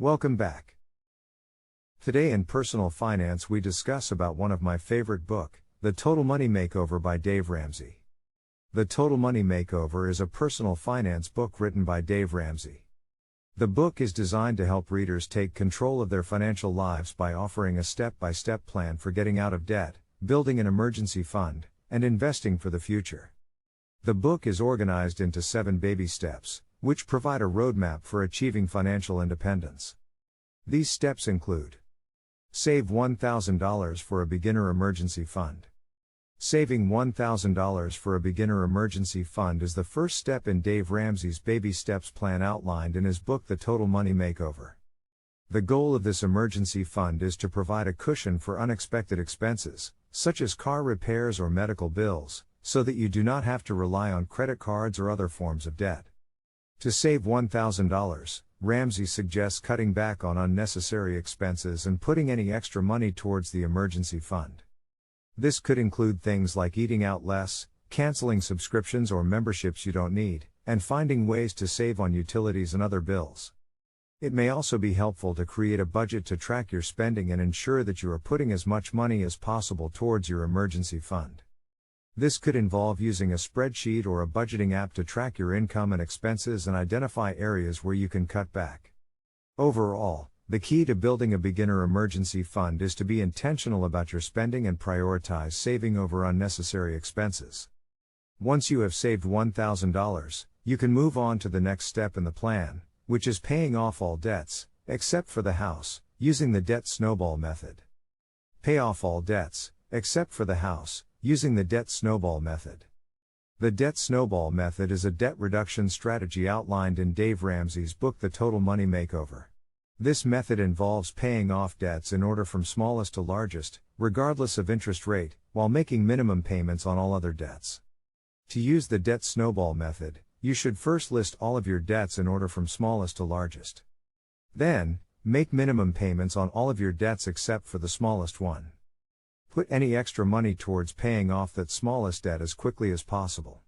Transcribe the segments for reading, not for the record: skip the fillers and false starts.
Welcome back. Today in Personal Finance we discuss about one of my favorite book, The Total Money Makeover by Dave Ramsey. The Total Money Makeover is a personal finance book written by Dave Ramsey. The book is designed to help readers take control of their financial lives by offering a step-by-step plan for getting out of debt, building an emergency fund, and investing for the future. The book is organized into 7 baby steps, which provide a roadmap for achieving financial independence. These steps include: save $1,000 for a beginner emergency fund. Saving $1,000 for a beginner emergency fund is the first step in Dave Ramsey's baby steps plan outlined in his book The Total Money Makeover. The goal of this emergency fund is to provide a cushion for unexpected expenses, such as car repairs or medical bills, so that you do not have to rely on credit cards or other forms of debt. To save $1,000, Ramsey suggests cutting back on unnecessary expenses and putting any extra money towards the emergency fund. This could include things like eating out less, canceling subscriptions or memberships you don't need, and finding ways to save on utilities and other bills. It may also be helpful to create a budget to track your spending and ensure that you are putting as much money as possible towards your emergency fund. This could involve using a spreadsheet or a budgeting app to track your income and expenses and identify areas where you can cut back. Overall, the key to building a beginner emergency fund is to be intentional about your spending and prioritize saving over unnecessary expenses. Once you have saved $1,000, you can move on to the next step in the plan, which is paying off all debts, except for the house, using the Debt Snowball method. Pay off all debts, except for the house, using the Debt Snowball method. The Debt Snowball method is a debt reduction strategy outlined in Dave Ramsey's book The Total Money Makeover. This method involves paying off debts in order from smallest to largest, regardless of interest rate, while making minimum payments on all other debts. To use the Debt Snowball method, you should first list all of your debts in order from smallest to largest. Then, make minimum payments on all of your debts except for the smallest one. Put any extra money towards paying off that smallest debt as quickly as possible.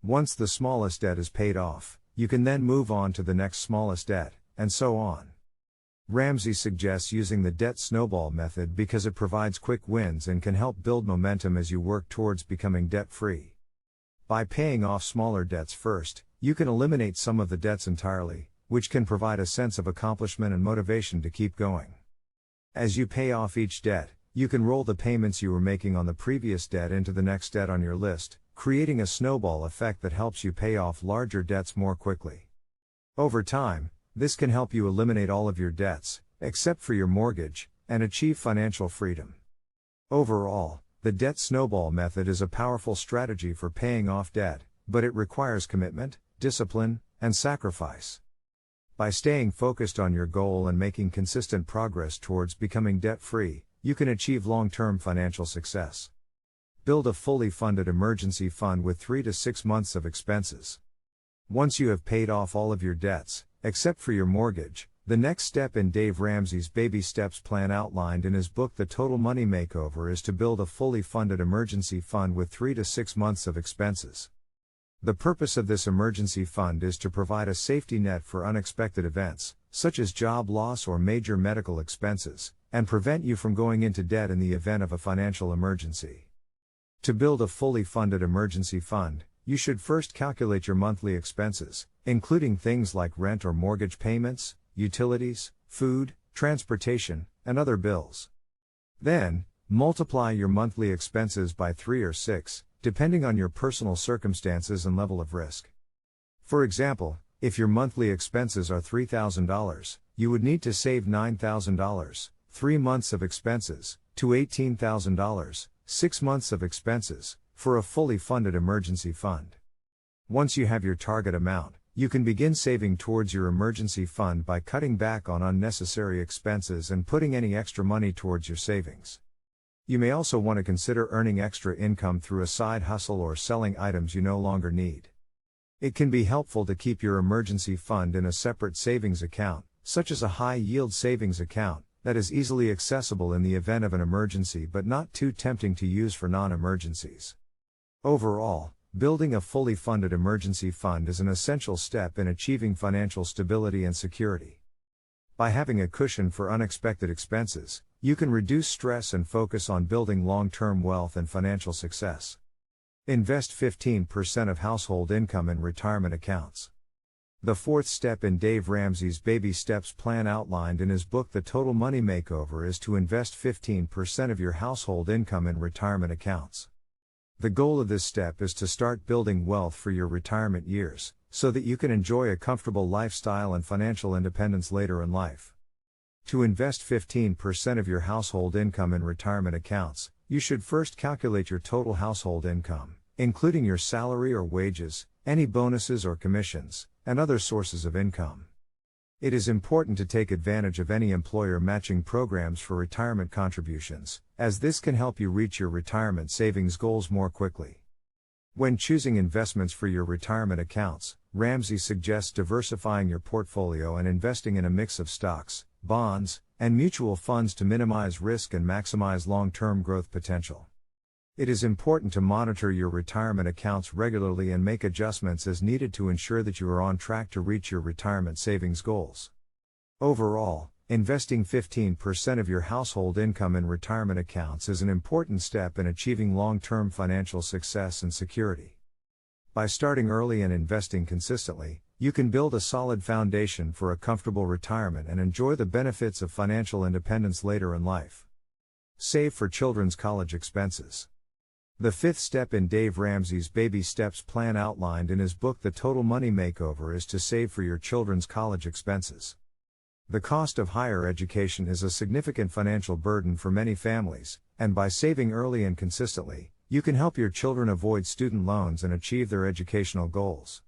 Once the smallest debt is paid off, you can then move on to the next smallest debt, and so on. Ramsey suggests using the Debt Snowball method because it provides quick wins and can help build momentum as you work towards becoming debt-free. By paying off smaller debts first, you can eliminate some of the debts entirely, which can provide a sense of accomplishment and motivation to keep going. As you pay off each debt, you can roll the payments you were making on the previous debt into the next debt on your list, creating a snowball effect that helps you pay off larger debts more quickly. Over time, this can help you eliminate all of your debts, except for your mortgage, and achieve financial freedom. Overall, the Debt Snowball method is a powerful strategy for paying off debt, but it requires commitment, discipline, and sacrifice. By staying focused on your goal and making consistent progress towards becoming debt-free, you can achieve long-term financial success. Build a fully funded emergency fund with 3 to 6 months of expenses. Once you have paid off all of your debts, except for your mortgage, the next step in Dave Ramsey's baby steps plan outlined in his book The Total Money Makeover is to build a fully funded emergency fund with 3 to 6 months of expenses. The purpose of this emergency fund is to provide a safety net for unexpected events, such as job loss or major medical expenses, and prevent you from going into debt in the event of a financial emergency. To build a fully funded emergency fund, you should first calculate your monthly expenses, including things like rent or mortgage payments, utilities, food, transportation, and other bills. Then, multiply your monthly expenses by 3 or 6, depending on your personal circumstances and level of risk. For example, if your monthly expenses are $3,000, you would need to save $9,000, 3 months of expenses, to $18,000, 6 months of expenses, for a fully funded emergency fund. Once you have your target amount, you can begin saving towards your emergency fund by cutting back on unnecessary expenses and putting any extra money towards your savings. You may also want to consider earning extra income through a side hustle or selling items you no longer need. It can be helpful to keep your emergency fund in a separate savings account, such as a high-yield savings account, that is easily accessible in the event of an emergency but not too tempting to use for non-emergencies. Overall, building a fully funded emergency fund is an essential step in achieving financial stability and security. By having a cushion for unexpected expenses, you can reduce stress and focus on building long-term wealth and financial success. Invest 15% of household income in retirement accounts. The fourth step in Dave Ramsey's baby steps plan outlined in his book The Total Money Makeover is to invest 15% of your household income in retirement accounts. The goal of this step is to start building wealth for your retirement years, so that you can enjoy a comfortable lifestyle and financial independence later in life. To invest 15% of your household income in retirement accounts, you should first calculate your total household income, including your salary or wages, any bonuses or commissions, and other sources of income. It is important to take advantage of any employer matching programs for retirement contributions, as this can help you reach your retirement savings goals more quickly. When choosing investments for your retirement accounts, Ramsey suggests diversifying your portfolio and investing in a mix of stocks, bonds, and mutual funds to minimize risk and maximize long-term growth potential. It is important to monitor your retirement accounts regularly and make adjustments as needed to ensure that you are on track to reach your retirement savings goals. Overall, investing 15% of your household income in retirement accounts is an important step in achieving long-term financial success and security. By starting early and investing consistently, you can build a solid foundation for a comfortable retirement and enjoy the benefits of financial independence later in life. Save for children's college expenses. The fifth step in Dave Ramsey's baby steps plan outlined in his book The Total Money Makeover is to save for your children's college expenses. The cost of higher education is a significant financial burden for many families, and by saving early and consistently, you can help your children avoid student loans and achieve their educational goals.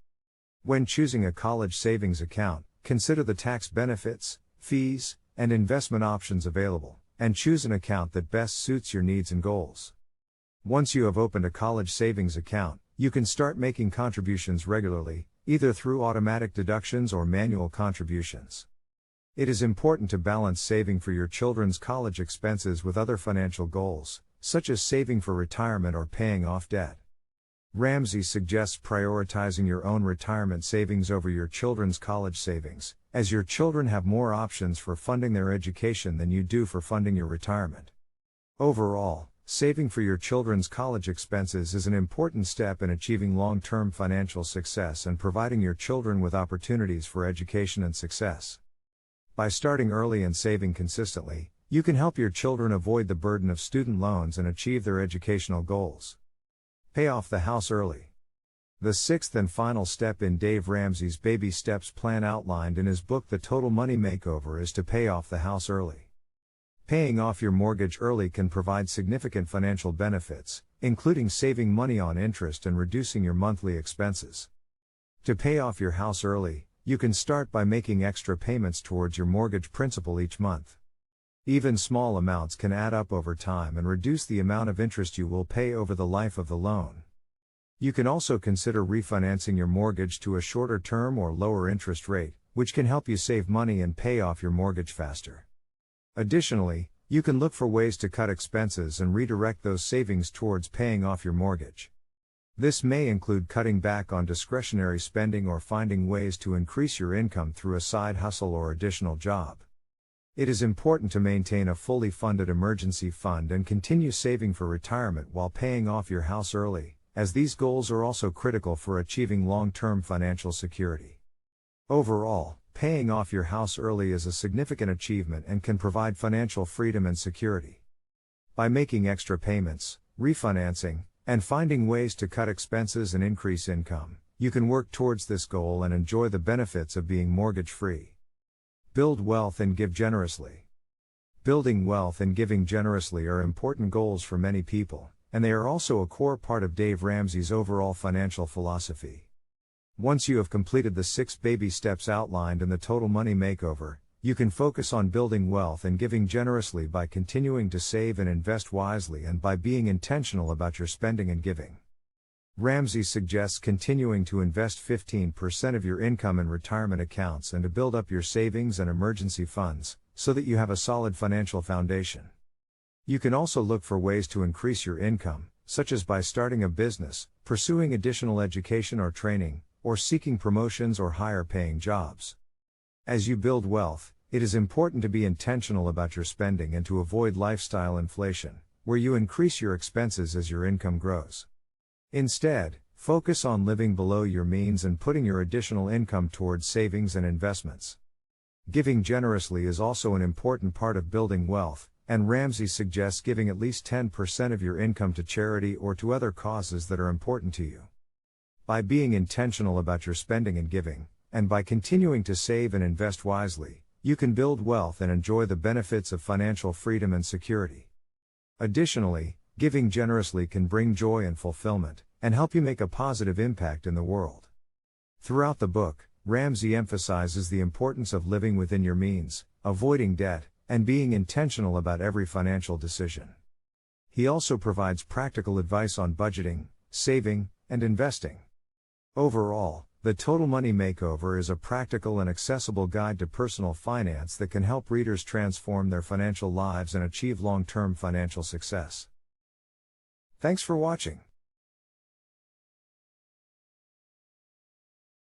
When choosing a college savings account, consider the tax benefits, fees, and investment options available, and choose an account that best suits your needs and goals. Once you have opened a college savings account, you can start making contributions regularly, either through automatic deductions or manual contributions. It is important to balance saving for your children's college expenses with other financial goals, such as saving for retirement or paying off debt. Ramsey suggests prioritizing your own retirement savings over your children's college savings, as your children have more options for funding their education than you do for funding your retirement. Overall, saving for your children's college expenses is an important step in achieving long-term financial success and providing your children with opportunities for education and success. By starting early and saving consistently, you can help your children avoid the burden of student loans and achieve their educational goals. Pay off the house early. The sixth and final step in Dave Ramsey's baby steps plan outlined in his book The Total Money Makeover is to pay off the house early. Paying off your mortgage early can provide significant financial benefits, including saving money on interest and reducing your monthly expenses. To pay off your house early, you can start by making extra payments towards your mortgage principal each month. Even small amounts can add up over time and reduce the amount of interest you will pay over the life of the loan. You can also consider refinancing your mortgage to a shorter term or lower interest rate, which can help you save money and pay off your mortgage faster. Additionally, you can look for ways to cut expenses and redirect those savings towards paying off your mortgage. This may include cutting back on discretionary spending or finding ways to increase your income through a side hustle or additional job. It is important to maintain a fully funded emergency fund and continue saving for retirement while paying off your house early, as these goals are also critical for achieving long-term financial security. Overall, paying off your house early is a significant achievement and can provide financial freedom and security. By making extra payments, refinancing, and finding ways to cut expenses and increase income, you can work towards this goal and enjoy the benefits of being mortgage-free. Build wealth and give generously. Building wealth and giving generously are important goals for many people, and they are also a core part of Dave Ramsey's overall financial philosophy. Once you have completed the 6 baby steps outlined in the Total Money Makeover, you can focus on building wealth and giving generously by continuing to save and invest wisely and by being intentional about your spending and giving. Ramsey suggests continuing to invest 15% of your income in retirement accounts and to build up your savings and emergency funds, so that you have a solid financial foundation. You can also look for ways to increase your income, such as by starting a business, pursuing additional education or training, or seeking promotions or higher paying jobs. As you build wealth, It is important to be intentional about your spending and to avoid lifestyle inflation, where you increase your expenses as your income grows. Instead, focus on living below your means and putting your additional income towards savings and investments. Giving generously is also an important part of building wealth, and Ramsey suggests giving at least 10% of your income to charity or to other causes that are important to you. By being intentional about your spending and giving, and by continuing to save and invest wisely, you can build wealth and enjoy the benefits of financial freedom and security. Additionally, giving generously can bring joy and fulfillment, and help you make a positive impact in the world. Throughout the book, Ramsey emphasizes the importance of living within your means, avoiding debt, and being intentional about every financial decision. He also provides practical advice on budgeting, saving, and investing. Overall, the Total Money Makeover is a practical and accessible guide to personal finance that can help readers transform their financial lives and achieve long-term financial success. Thanks for watching.